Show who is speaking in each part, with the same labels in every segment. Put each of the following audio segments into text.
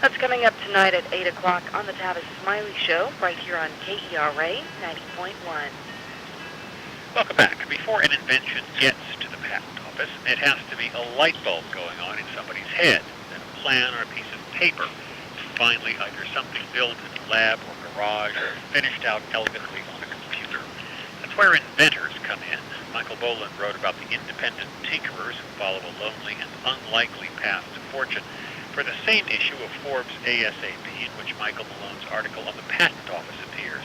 Speaker 1: That's coming up tonight at 8 o'clock on the Tavis Smiley Show, right here on KERA 90.1.
Speaker 2: Welcome back. Before an invention gets to the patent office, it has to be a light bulb going on in somebody's head, then a plan or a piece of paper, and finally either something built in a lab or garage or finished out elegantly on a computer. That's where inventors come in. Michael Boland wrote about the independent tinkerers who follow a lonely and unlikely path to fortune for the same issue of Forbes ASAP, in which Michael Malone's article on the patent office appears.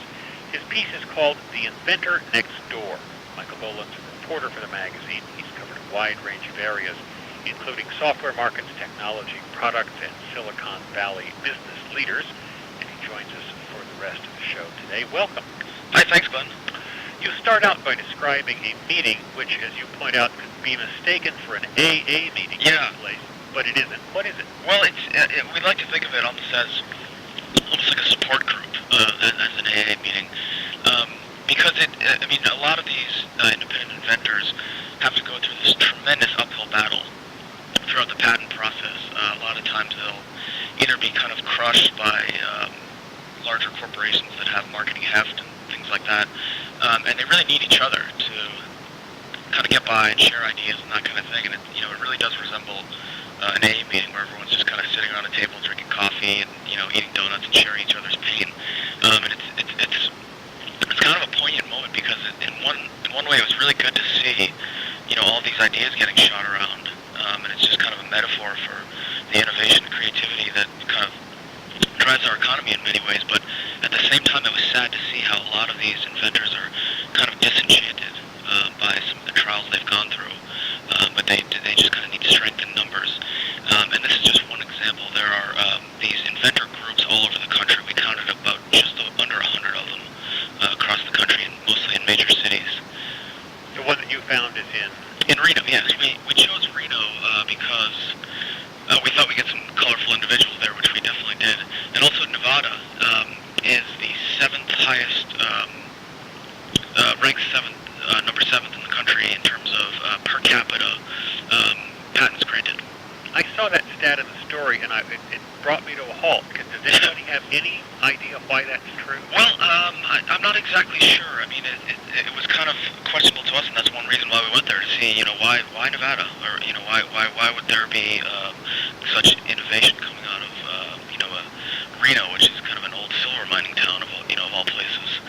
Speaker 2: His piece is called The Inventor Next Door. Michael Boland's a reporter for the magazine. He's covered a wide range of areas, including software markets, technology, products, and Silicon Valley business leaders. And he joins us for the rest of the show today. Welcome.
Speaker 3: Hi, thanks, Glenn.
Speaker 2: You start out by describing a meeting which, as you point out, could be mistaken for an AA meeting in this place, but it isn't. What is it?
Speaker 3: Well, we like to think of it almost like a support group, as an AA meeting, because a lot of these independent inventors have to go through this tremendous uphill battle throughout the patent process. A lot of times they'll either be kind of crushed by larger corporations that have marketing heft and things like that, and they really need each other to kind of get by and share ideas and that kind of thing. And it really does resemble an AA meeting where everyone's just kind of sitting around a table drinking coffee and eating donuts and sharing each other's pain. And it's kind of a poignant moment because in one way it was really good to see all these ideas getting shot around, and it's just kind of a metaphor for the innovation and creativity that kind of drives our economy in many ways. But at the same time, it was sad to see how a lot of these inventors are kind of disenchanted by some of the trials they've gone through. But they just kind of need to strengthen numbers. And this is just one example. There are these inventor groups all over the country. We counted about just under 100 of them across the country, and mostly in major cities.
Speaker 2: The one that you found is in
Speaker 3: Reno, yes. We chose Reno because we thought we'd get some colorful individuals there, which we definitely did. And also Nevada is the seventh highest, ranked number seventh in the country in terms of per capita patents granted.
Speaker 2: I saw that stat in the story, and it brought me to a halt. Does anybody have any idea why that's true?
Speaker 3: Well, I'm not exactly sure. I mean, it was kind of questionable to us, and that's one reason why we went there, to see, why Nevada, or why would there be such innovation coming out of Reno, which is kind of an old silver mining town of all places.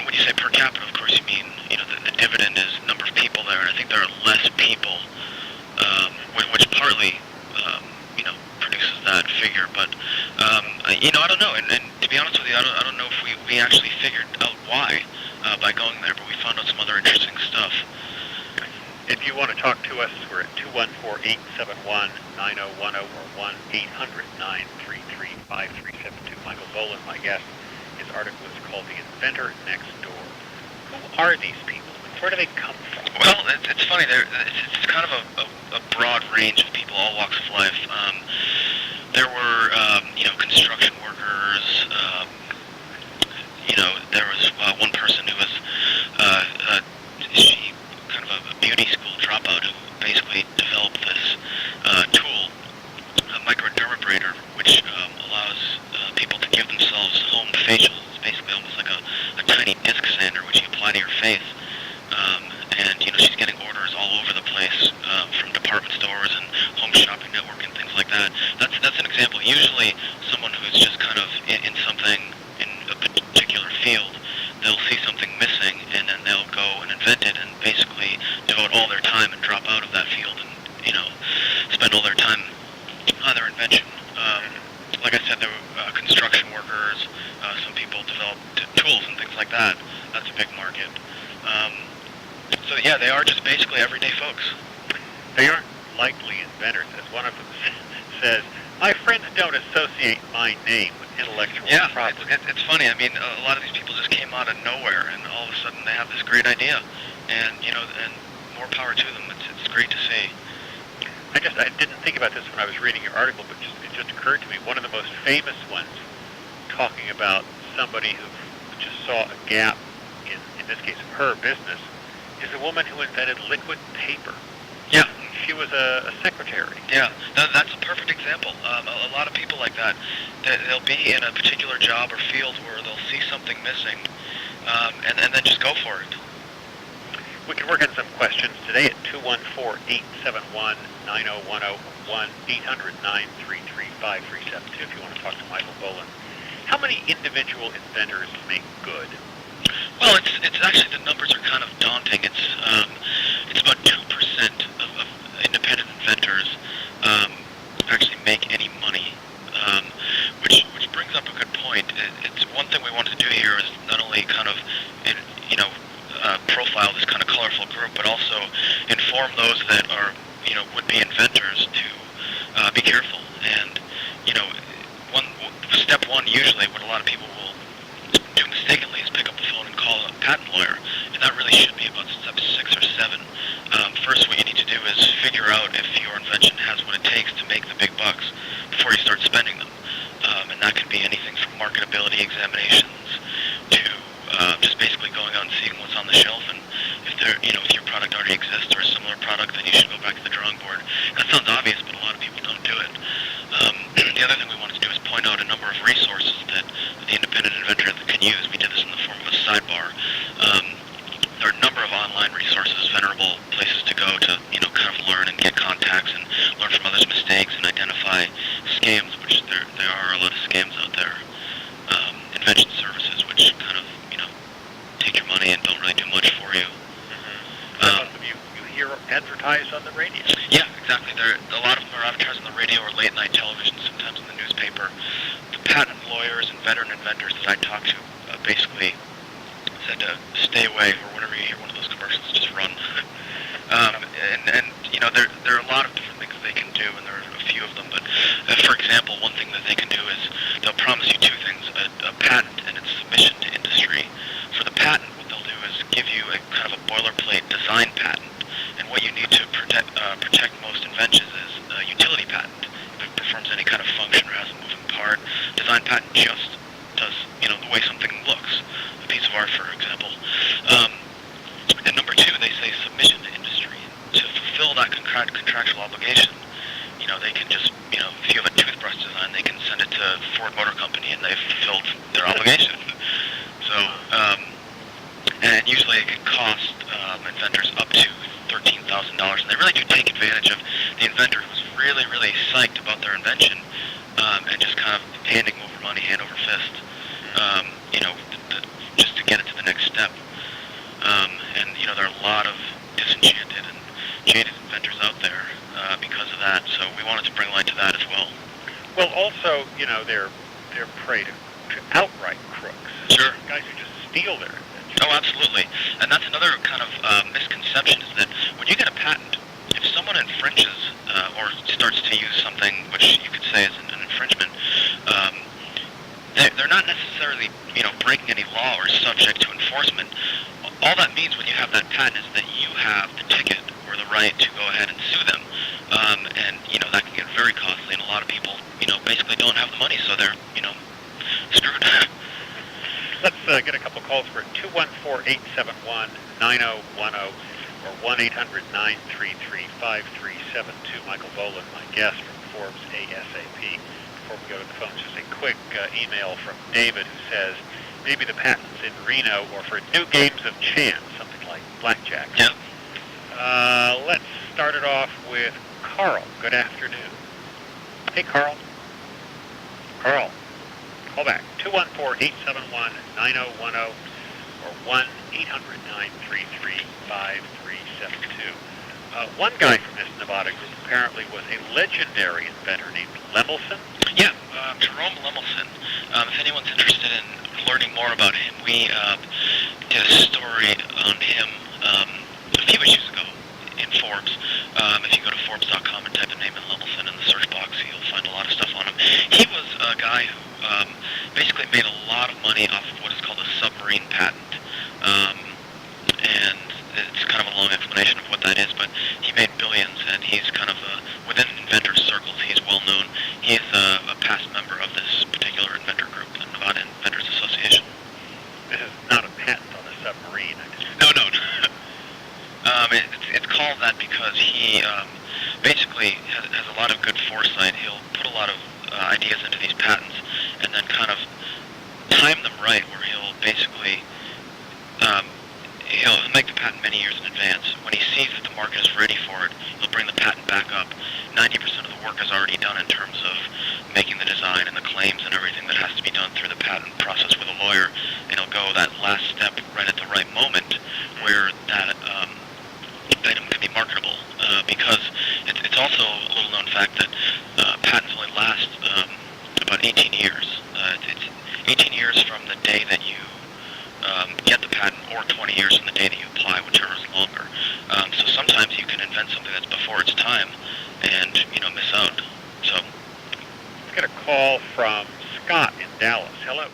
Speaker 3: When you say per capita, of course you mean the dividend is number of people there, and I think there are less people, which partly produces that figure. But I don't know, and to be honest with you, I don't know if we actually figured out why by going there, but we found out some other interesting stuff.
Speaker 2: If you want to talk to us, we're at 214-871-9010 or 1-800-933-5372. Michael Boland, my guest. His article is called The Inventor Next Door. Who are these people? Where do they come from?
Speaker 3: Well, it's funny. It's kind of a broad range of people, all walks of life. There were, construction workers. There was one person who was, she kind of a beauty school dropout who basically developed this tool, a microdermabrader, which allows people to give themselves home facials. It's basically almost like a tiny disc sander which you apply to your face. And she's getting orders all over the place from department stores and Home Shopping Network and things like that. That's an example. Usually someone who's just kind of in something in a particular field, they'll see something missing and then they'll go and invent it and basically devote all their time and drop out of that field and spend all their time on their invention. Like I said, there were construction workers. Some people developed tools and things like that. That's a big market. So yeah, they are just basically everyday folks.
Speaker 2: They aren't likely inventors, as one of them says. My friends don't associate my name with intellectual property.
Speaker 3: Yeah, it's funny. I mean, a lot of these people just came out of nowhere, and all of a sudden they have this great idea, and and more power to them. It's great to see.
Speaker 2: I didn't think about this when I was reading your article, but it just occurred to me. One of the most famous ones, talking about somebody who just saw a gap in this case, her business, is a woman who invented liquid paper.
Speaker 3: Yeah.
Speaker 2: She she was a secretary.
Speaker 3: Yeah, that's a perfect example. A lot of people like that, they'll be in a particular job or field where they'll see something missing, and then just go for it.
Speaker 2: We can work on some questions today at 214-871-9010, 1-800-933-5372 if you want to talk to Michael Boland. How many individual inventors make good?
Speaker 3: Well, it's actually, the numbers are kind of daunting. It's about 2% of independent inventors actually make any money, which brings up a good point. It's one thing we wanted to do here is not only kind of, profile this kind of colorful group, but also inform those that are, would-be inventors to be careful. And, step one, usually, what a lot of people will do mistakenly is pick up the phone and call a patent lawyer, and that really should be about step 6 or 7. First, what you need to do is figure out if your invention has what it takes to make the big bucks before you start spending them. And that can be anything from marketability examinations to just basically going out and seeing what's on the shelf, and if if your product already exists or a similar product, then you should go back to the drawing board. That sounds obvious, but a lot of people don't do it. The other thing we wanted to do is point out a number of resources that the independent inventor can use. We did this in the form of a sidebar. There are a number of online resources, venerable places to go to, kind of learn and get contacts and learn from others' mistakes and identify scams, which there are a lot of scams out there. Invention services, which kind of, take your money and don't really do much for you.
Speaker 2: You hear advertised on the radio.
Speaker 3: Yeah, exactly. A lot of them are advertised on the radio or late night television, sometimes in the newspaper. The patent lawyers and veteran inventors that I talked to basically said to stay away, or whenever you hear one of those commercials, just run. There are a lot of different things they can do, and there are a few of them. But for example, one thing that they can do is they'll promise you 2 things: a patent and its submission to industry. For the patent, what they'll do is give you a kind of a boilerplate design patent, and what you need to protect most inventions is a utility patent. If it performs any kind of function or has a moving part, design patent just does, the way something looks, a piece of art, for example. And number 2, they say submission to industry. To fulfill that contractual obligation, they can just, if you have a toothbrush design, they can send it to Ford Motor Company and they've fulfilled their obligation. So, and usually it can cost inventors up to $13,000, and they really do take advantage of the inventor who's really, really psyched about their invention, and just kind of handing over money hand over fist, just to get it to the next step. And there are a lot of disenchanted and jaded inventors out there because of that. So we wanted to bring light to that as well.
Speaker 2: Well, also, they're prey to outright crooks.
Speaker 3: Sure.
Speaker 2: Guys who just steal their inventions.
Speaker 3: Oh, absolutely. And that's another kind of misconception, is that when you get a patent, if someone infringes or starts to use something which you could say is an infringement, they're not necessarily, breaking any law or subject to enforcement. All that means when you have that patent is that you have the ticket or the right to go ahead and sue them. And, that can get very costly, and a lot of people, basically don't have the money, so they're, screwed.
Speaker 2: Let's get a couple calls for 214-871-9010 or 1-800-933-5372. Michael Boland, my guest from Forbes ASAP. Before we go to the phones, just a quick email from David who says, maybe the patent's in Reno or for new games of chance, something like blackjack.
Speaker 3: Yeah.
Speaker 2: Let's start it off with Carl. Good afternoon. Hey, Carl. Carl, call back. 214-871-9010 or 1-800-933-5372. One guy from this Nevada group apparently was a legendary inventor named Lemelson.
Speaker 3: Yeah, Jerome Lemelson. If anyone's interested in learning more about him, we did a story on him a few issues ago in Forbes. If you go to Forbes.com and type the name of Lemelson in the search box, you'll find a lot of stuff on him. He was a guy who basically made a lot of money off of what is called a submarine patent. And it's kind of a long explanation of what that is, but he made billions, and he's kind of, within inventor circles, he's well known. He is a past member of this particular inventor group, the Nevada Inventors Association.
Speaker 2: This is not a patent on a submarine.
Speaker 3: No. It's called that because he lot of ideas into these patents, and then kind of time them right, where he'll basically he'll make the patent many years in advance. When he sees that the market is ready for it, he'll bring the patent back up. 90% of the work is already done in terms of making the design and the claims and everything that has to be done through the patent process with a lawyer, and he'll go that last step right at the right moment where that item can be marketable. Because it's also a little known fact that patents only last about 18 years. It's 18 years from the day that you get the patent, or 20 years from the day that you apply, whichever is longer. So sometimes you can invent something that's before its time and, miss out. So
Speaker 2: let's get a call from Scott in Dallas. Hello.